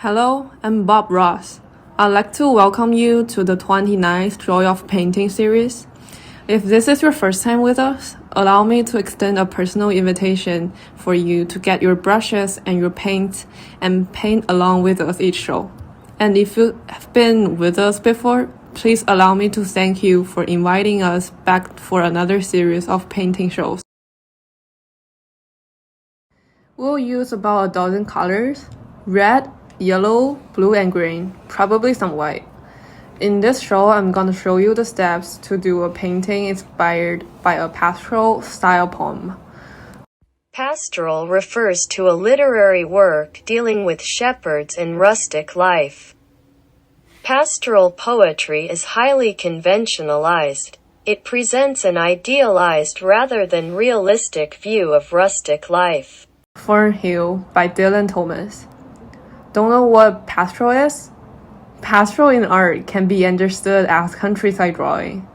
Hello, I'm Bob Ross. I'd like to welcome you to the 29th Joy of Painting series. If this is your first time with us, allow me to extend a personal invitation for you to get your brushes and your paint and paint along with us each show. And if you have been with us before, please allow me to thank you for inviting us back for another series of painting shows. We'll use about a dozen colors: red, yellow, blue, and green, probably some white. In this show, I'm gonna show you the steps to do a painting inspired by a pastoral style poem. Pastoral refers to a literary work dealing with shepherds and rustic life. Pastoral poetry is highly conventionalized. It presents an idealized rather than realistic view of rustic life. Fernhill by Dylan Thomas. Don't know what pastoral is? Pastoral in art can be understood as countryside drawing.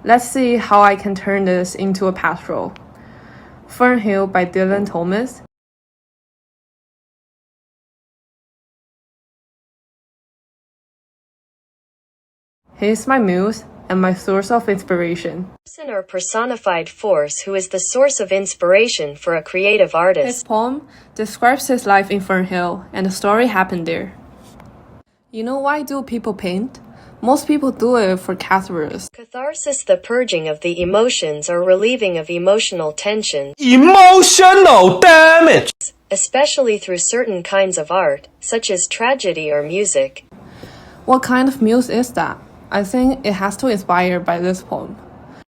Let's see how I can turn this into a pastoral. Fernhill by Dylan Thomas. He's my muse and my source of inspiration. Person or personified force who is the source of inspiration for a creative artist. His poem describes his life in Fernhill, and the story happened there. You know why do people paint? Most people do it for catharsis. Catharsis, the purging of the emotions or relieving of emotional tension. Emotional damage! Especially through certain kinds of art, such as tragedy or music. What kind of muse is that? I think it has to inspire by this poem.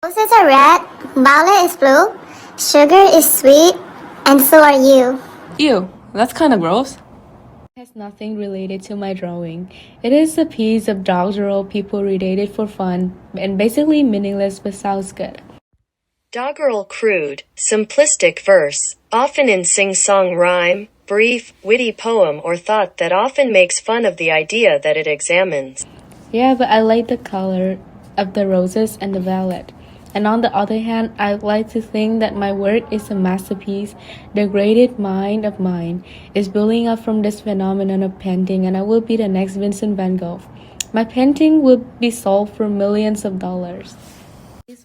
Roses are red, violet is blue, sugar is sweet, and so are you. Ew, that's kinda gross. Has nothing related to my drawing. It is a piece of doggerel people related for fun and basically meaningless but sounds good. Doggerel, crude, simplistic verse, often in sing-song rhyme, brief, witty poem or thought that often makes fun of the idea that it examines. Yeah, but I like the color of the roses and the violet. And on the other hand, I like to think that my work is a masterpiece. The graded mind of mine is building up from this phenomenon of painting, and I will be the next Vincent van Gogh. My painting will be sold for millions of dollars.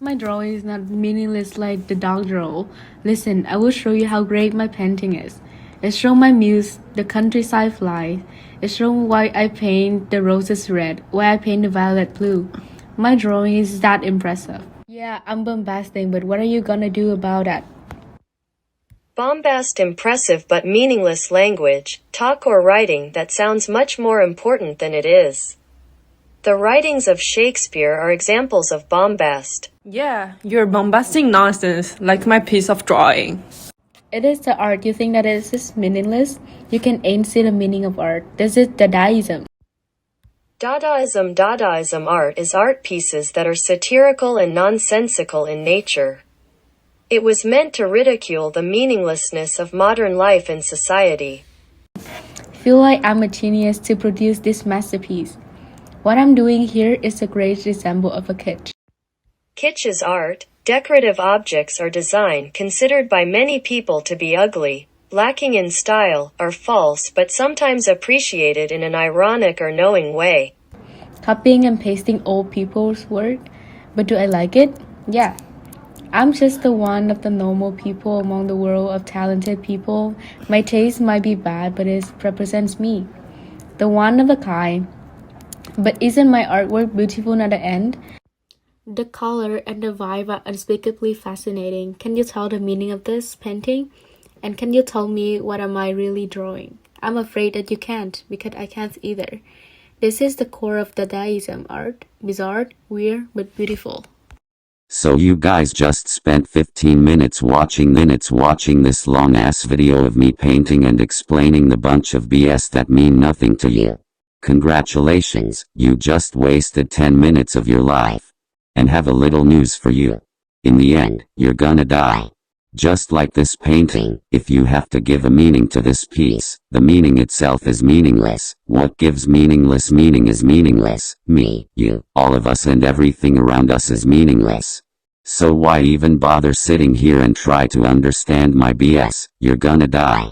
My drawing is not meaningless like the doggerel. Listen, I will show you how great my painting is. It shows my muse, the countryside flies. It shows why I paint the roses red, why I paint the violet blue. My drawing is that impressive. Yeah, I'm bombastic, but what are you gonna do about that? Bombast, impressive but meaningless language, talk or writing that sounds much more important than it is. The writings of Shakespeare are examples of bombast. Yeah, you're bombastic nonsense, like my piece of drawing. It is the art. You think that it is just meaningless? You can ain't see the meaning of art. This is Dadaism. Dadaism art is art pieces that are satirical and nonsensical in nature. It was meant to ridicule the meaninglessness of modern life and society. I feel like I'm a genius to produce this masterpiece. What I'm doing here is a great example of a kitsch. Kitsch is art. Decorative objects or design considered by many people to be ugly, lacking in style, or false but sometimes appreciated in an ironic or knowing way. Copying and pasting old people's work. But do I like it? Yeah. I'm just the one of the normal people among the world of talented people. My taste might be bad, but it represents me. The one of a kind. But isn't my artwork beautiful at the end? The color and the vibe are unspeakably fascinating. Can you tell the meaning of this painting? And can you tell me what am I really drawing? I'm afraid that you can't, because I can't either. This is the core of Dadaism art. Bizarre, weird, but beautiful. So you guys just spent 15 minutes watching this long-ass video of me painting and explaining the bunch of BS that mean nothing to you. Congratulations, you just wasted 10 minutes of your life. And have a little news for you. In the end, you're gonna die. Just like this painting, if you have to give a meaning to this piece, the meaning itself is meaningless. What gives meaningless meaning is meaningless. Me, you, all of us and everything around us is meaningless. So why even bother sitting here and try to understand my BS? You're gonna die.